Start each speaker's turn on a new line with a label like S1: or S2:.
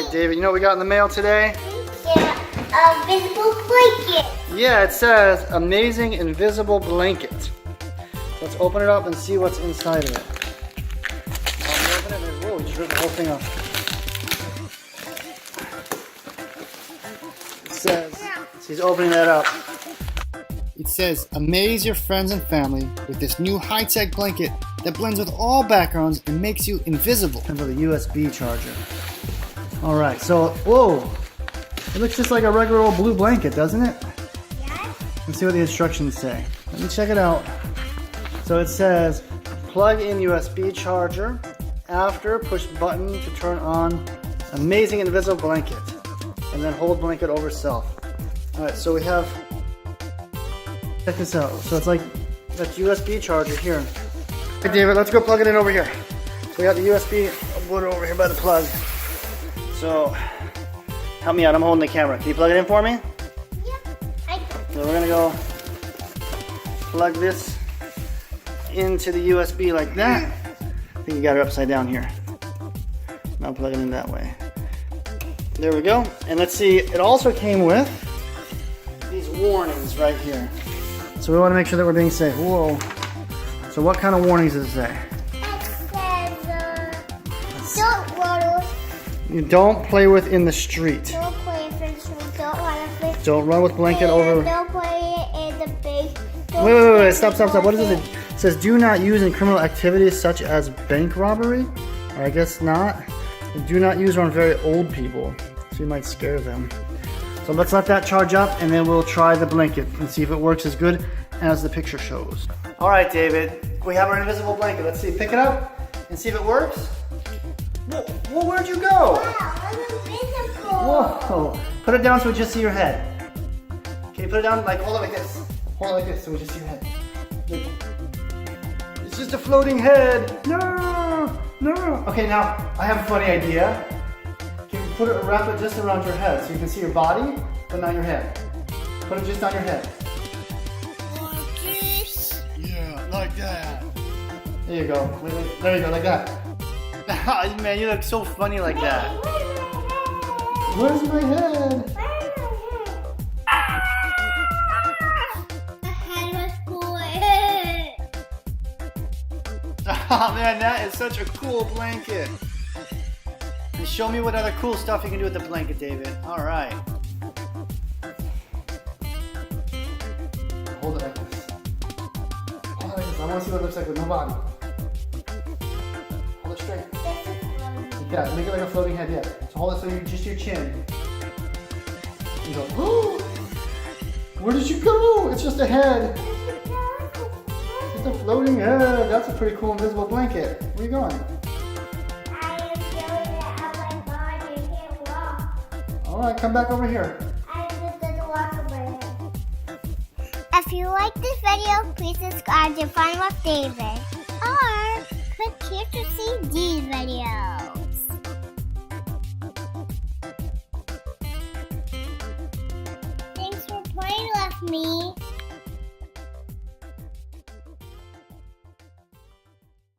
S1: right, David, you know what we got in the mail today?
S2: Yeah, invisible blanket.
S1: Yeah, it says amazing invisible blanket. Let's open it up and see what's inside of it. Open it and, whoa, you just ripped the whole thing off. It says, he's opening that up. It says, amaze your friends and family with this new high-tech blanket that blends with all backgrounds and makes you invisible. And with a USB charger. All right, so, whoa. It looks just like a regular old blue blanket, doesn't it?
S2: Yes.
S1: Let's see what the instructions say. Let me check it out. So it says, plug in USB charger. After, push button to turn on amazing invisible blanket. And then hold blanket over self. All right, so we have, check this out. So it's like that USB charger here. Okay, David, let's go plug it in over here. So we got the USB, I'll put it over here by the plug. So, help me out, I'm holding the camera. Can you plug it in for me?
S2: Yep.
S1: So we're gonna go plug this into the USB like that. I think you got it upside down here. Now plug it in that way. There we go. And let's see, it also came with these warnings right here. So we want to make sure that we're being safe. Whoa. So what kind of warnings does it say?
S2: It says, don't waddle.
S1: You don't play with in the street.
S2: Don't play in the street. Don't run with.
S1: Don't run with blanket over.
S2: Don't play in the big.
S1: Wait, stop. What is it? It says do not use in criminal activities such as bank robbery. Or I guess not. And do not use on very old people. So you might scare them. So let's let that charge up and then we'll try the blanket and see if it works as good as the picture shows. All right, David, we have our invisible blanket. Let's see, pick it up and see if it works. Whoa, where'd you go?
S2: Wow, I'm invisible.
S1: Whoa, put it down so we just see your head. Can you put it down, like hold it like this. Hold it like this so we just see your head. It's just a floating head. No. Okay, now I have a funny idea. Can you wrap it just around your head so you can see your body, but not your head. Put it just on your head.
S2: Like this.
S1: Yeah, like that. There you go. Wait, there you go, like that. Man, you look so funny like that. Where's my head? Oh man, that is such a cool blanket. And show me what other cool stuff you can do with the blanket, David. All right. Hold it like this. Hold it like this. I want to see what it looks like with no body. Hold it straight. Yeah, make it like a floating head, yeah. So hold it so you just your chin. You go, oh! Where did you go? It's just a head. It's a floating head. That's a pretty cool invisible blanket. Where are you going?
S2: I am feeling it on my body. I can't walk.
S1: All right, come back over here.
S2: I just didn't walk on my head. If you like this video, please subscribe to Fun with David. Or click here to see these videos.